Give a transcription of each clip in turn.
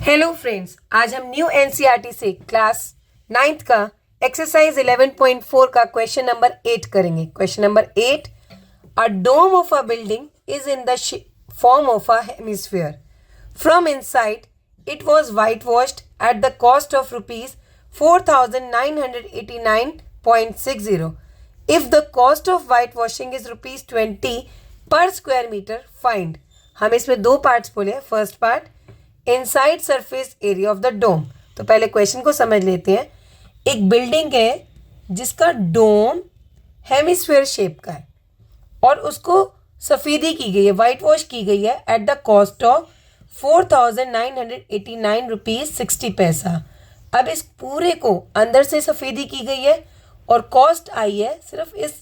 Hello friends, आज हम new NCERT से क्लास 9th का एक्सरसाइज 11.4 का क्वेश्चन नंबर 8 करेंगे। Question number 8, a dome of a building is in the form of a hemisphere. From inside it was white washed at the cost of rupees 4989.60। If the cost of white washing is rupees 20 per square metre, find. हम इसमें दो parts बोले। First part, inside surface area of the dome. तो पहले question को समझ लेते हैं। एक बिल्डिंग है जिसका डोम हेमिस्फीयर शेप का है और उसको सफ़ेदी की गई है, वाइट वॉश की गई है eight the cost of 4989 rupees 60 पैसा। अब इस पूरे को अंदर से सफ़ेदी की गई है और कॉस्ट आई है सिर्फ इस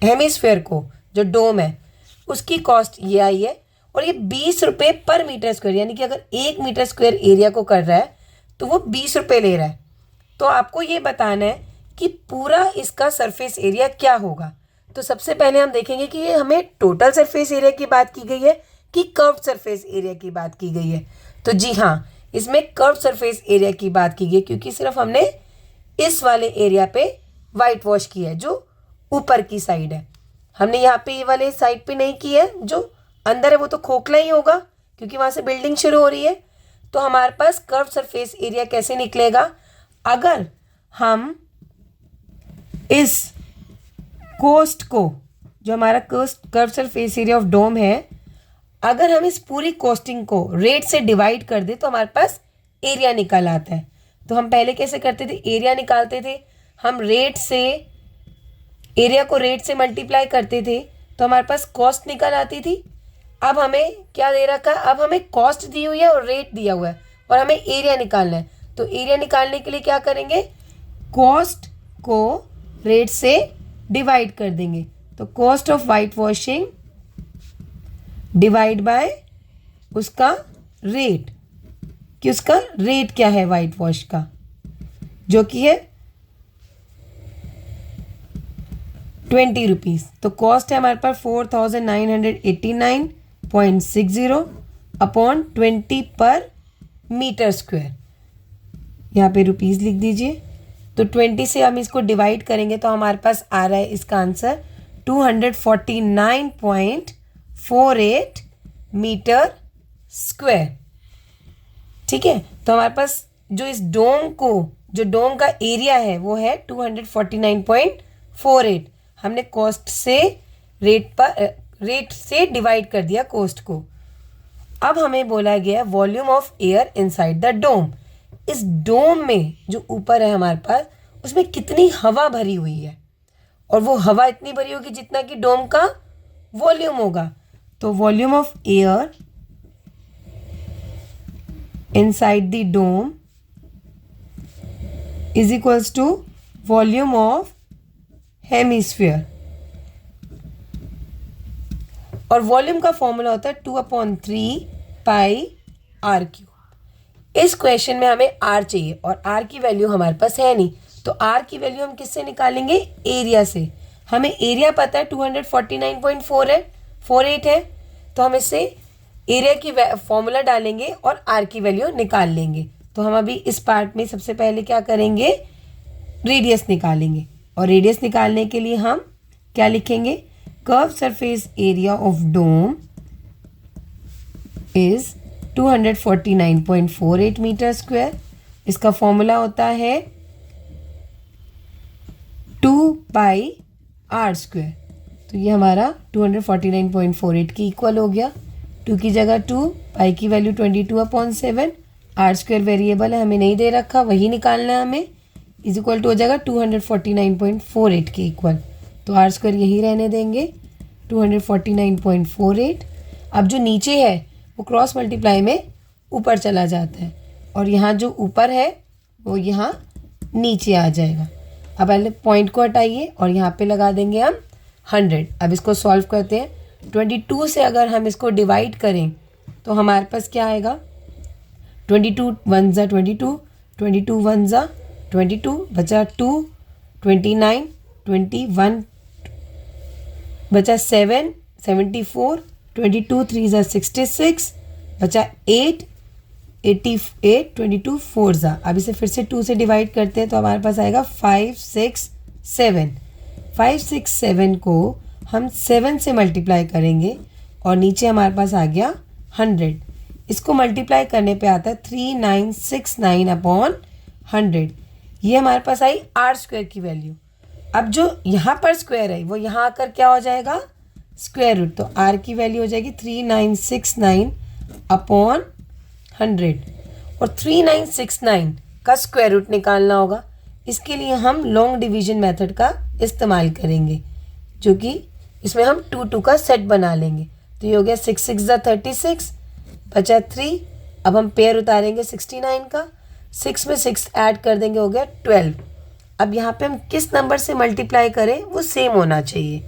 हेमिस्फीयर को, जो डोम है उसकी कॉस्ट ये आई है, और ये 20 रुपये पर मीटर स्क्वायर, यानी कि अगर 1 मीटर स्क्वायर एरिया को कर रहा है तो वो 20 रुपये ले रहा है। तो आपको ये बताना है कि पूरा इसका सरफेस एरिया क्या होगा। तो सबसे पहले हम देखेंगे कि ये हमें टोटल सरफेस एरिया की बात की गई है कि कर्व सरफेस एरिया की बात की गई है। तो जी हाँ, इसमें कर्व सरफेस एरिया की बात की गई, क्योंकि सिर्फ हमने इस वाले एरिया पे वाइट वॉश की है जो ऊपर की साइड है। हमने यहाँ पे ये वाले साइड पे नहीं की है, जो अंदर है वो तो खोखला ही होगा क्योंकि वहाँ से बिल्डिंग शुरू हो रही है। तो हमारे पास कर्व सरफेस एरिया कैसे निकलेगा? अगर हम इस कोस्ट को, जो हमारा curve surface area of dome है, अगर हम इस पूरी कोस्टिंग को रेट से डिवाइड कर दे तो हमारे पास एरिया निकल आता है। तो हम पहले कैसे करते थे? एरिया निकालते थे हम रेट से, एरिया को रेट से मल्टीप्लाई करते थे तो हमारे पास कॉस्ट निकल आती थी। अब हमें क्या दे रखा है? अब हमें कॉस्ट दी हुई है और रेट दिया हुआ है और हमें एरिया निकालना है। तो एरिया निकालने के लिए क्या करेंगे? कॉस्ट को रेट से डिवाइड कर देंगे। तो cost of white washing divide by उसका रेट, कि उसका रेट क्या है वाइट वॉश का, जो कि है 20 रुपीज़। तो कॉस्ट है हमारे पास 4989.60 अपॉन 20 पर मीटर स्क्वायर। यहाँ पे रुपीज़ लिख दीजिए। तो 20 से हम इसको डिवाइड करेंगे तो हमारे पास आ रहा है इसका आंसर 249.48 मीटर स्क्वायर। ठीक है, तो हमारे पास जो इस डोम को, जो डोम का एरिया है वो है 249.48। हमने कॉस्ट से रेट से डिवाइड कर दिया कॉस्ट को। अब हमें बोला गया volume of air inside the dome. इस डोम में जो ऊपर है हमारे पास, उसमें कितनी हवा भरी हुई है, और वो हवा इतनी भरी होगी जितना कि डोम का वॉल्यूम होगा। तो volume of air inside the dome is equals to volume of hemisphere, और वॉल्यूम का फॉर्मूला होता है 2/3 पाई आर क्यूब। इस क्वेश्चन में हमें आर चाहिए और आर की वैल्यू हमारे पास है नहीं, तो आर की वैल्यू हम किससे निकालेंगे? एरिया से। हमें एरिया पता है 249.48 है, तो हम इससे एरिया की फॉर्मूला डालेंगे और आर की वैल्यू निकाल लेंगे। तो हम अभी इस पार्ट में सबसे पहले क्या करेंगे? रेडियस निकालेंगे, और रेडियस निकालने के लिए हम क्या लिखेंगे? Curve surface area of dome is 249.48 metre square. इसका फॉर्मूला होता है 2 पाई आर स्क्वायर। तो ये हमारा 249.48 की इक्वल हो गया। 2 की जगह 2, पाई की वैल्यू 22/7, आर स्क्वायर वेरिएबल है, हमें नहीं दे रखा, वही निकालना है हमें, इज इक्वल टू हो जाएगा 249.48 के इक्वल। तो आर स्क्वायर यही रहने देंगे 249.48। अब जो नीचे है वो क्रॉस मल्टीप्लाई में ऊपर चला जाता है, और यहाँ जो ऊपर है वो यहाँ नीचे आ जाएगा। अब पहले पॉइंट को हटाइए और यहाँ पे लगा देंगे हम 100। अब इसको सॉल्व करते हैं। 22 से अगर हम इसको डिवाइड करें तो हमारे पास क्या आएगा? 22 1 ज़ा 22, 22 1 ज़ा 22, बचा 2, 29, 21 बचा 7, 74, 22 3 ज़ा 66, बचा 8, 88, 22 4 ज़ा। अब इसे फिर से 2 से डिवाइड करते हैं तो हमारे पास आएगा 5 6 7। 5 6 7 को हम 7 से मल्टीप्लाई करेंगे और नीचे हमारे पास आ गया 100। इसको मल्टीप्लाई करने पे आता है 3969 अपॉन 100। ये हमारे पास आई आर स्क्वायर की वैल्यू। अब जो यहाँ पर स्क्वायर है वो यहाँ आकर क्या हो जाएगा, स्क्वायर रूट। तो आर की वैल्यू हो जाएगी 3969 अपॉन 100। और 3969 का स्क्वायर रूट निकालना होगा। इसके लिए हम लॉन्ग डिवीजन मेथड का इस्तेमाल करेंगे, जो कि इसमें हम 2 2 का सेट बना लेंगे। तो ये हो गया 6 6 ज़ा 36, बचा 3। अब हम पेयर उतारेंगे 69 का, 6 में 6 ऐड कर देंगे, हो गया 12। अब यहाँ पे हम किस नंबर से मल्टीप्लाई करें वो सेम होना चाहिए,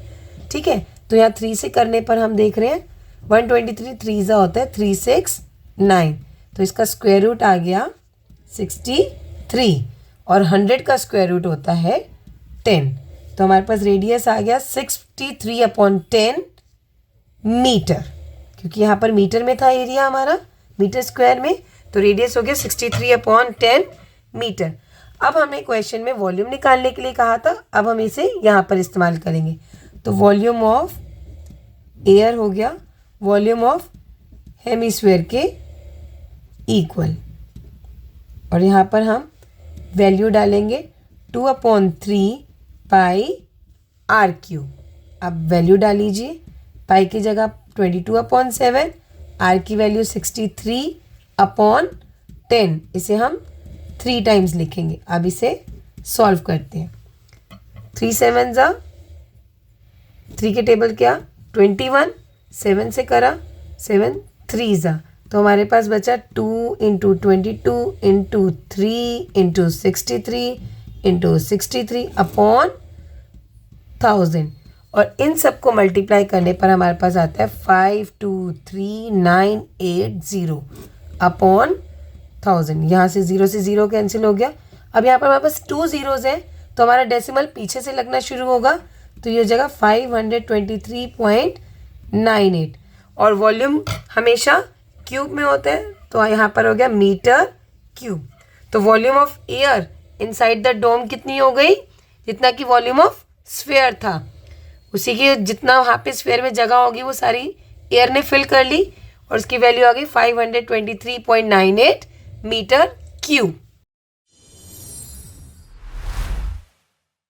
ठीक है। तो यहाँ 3 से करने पर हम देख रहे हैं 123, 3 ज़ा होता है 3 6 9। तो इसका स्क्वायर रूट आ गया 63 और 100 का स्क्वायर रूट होता है 10। तो हमारे पास रेडियस आ गया 63 अपॉन 10 मीटर, क्योंकि यहाँ पर मीटर में था एरिया हमारा, मीटर स्क्वायर में। तो रेडियस हो गया 63 अपॉन 10 मीटर। अब हमें क्वेश्चन में वॉल्यूम निकालने के लिए कहा था, अब हम इसे यहाँ पर इस्तेमाल करेंगे। तो वॉल्यूम ऑफ एयर हो गया वॉल्यूम ऑफ हेमिस्फीयर के इक्वल, और यहाँ पर हम वैल्यू डालेंगे 2/3 पाई आर क्यूब। अब वैल्यू डाल लीजिए, पाई की जगह 22/7, आर की वैल्यू 63/10। इसे हम 3 टाइम्स लिखेंगे। अब इसे सॉल्व करते हैं। 3 7 ज़ा 3 के टेबल क्या 21, 7 से करा 7 3 ज़ा, तो हमारे पास बचा 2 × 22 × 3 × 63 × 63 अपॉन 1000। और इन सबको मल्टीप्लाई करने पर हमारे पास आता है 523,980 अपॉन 1000। यहाँ से 0 से 0 कैंसिल हो गया। अब यहाँ पर हमारे पास 2 ज़ीरोज़ हैं, तो हमारा डेसिमल पीछे से लगना शुरू होगा। तो ये हो जाएगा 523.98। और वॉल्यूम हमेशा क्यूब में होता है, तो यहाँ पर हो गया मीटर क्यूब। तो volume of air inside the dome कितनी हो गई, जितना कि वॉल्यूम ऑफ स्फीयर था, उसी की जितना वहाँ पे स्फीयर में जगह होगी वो सारी एयर ने फिल कर ली, और उसकी वैल्यू आ गई 523.98 मीटर क्यूब।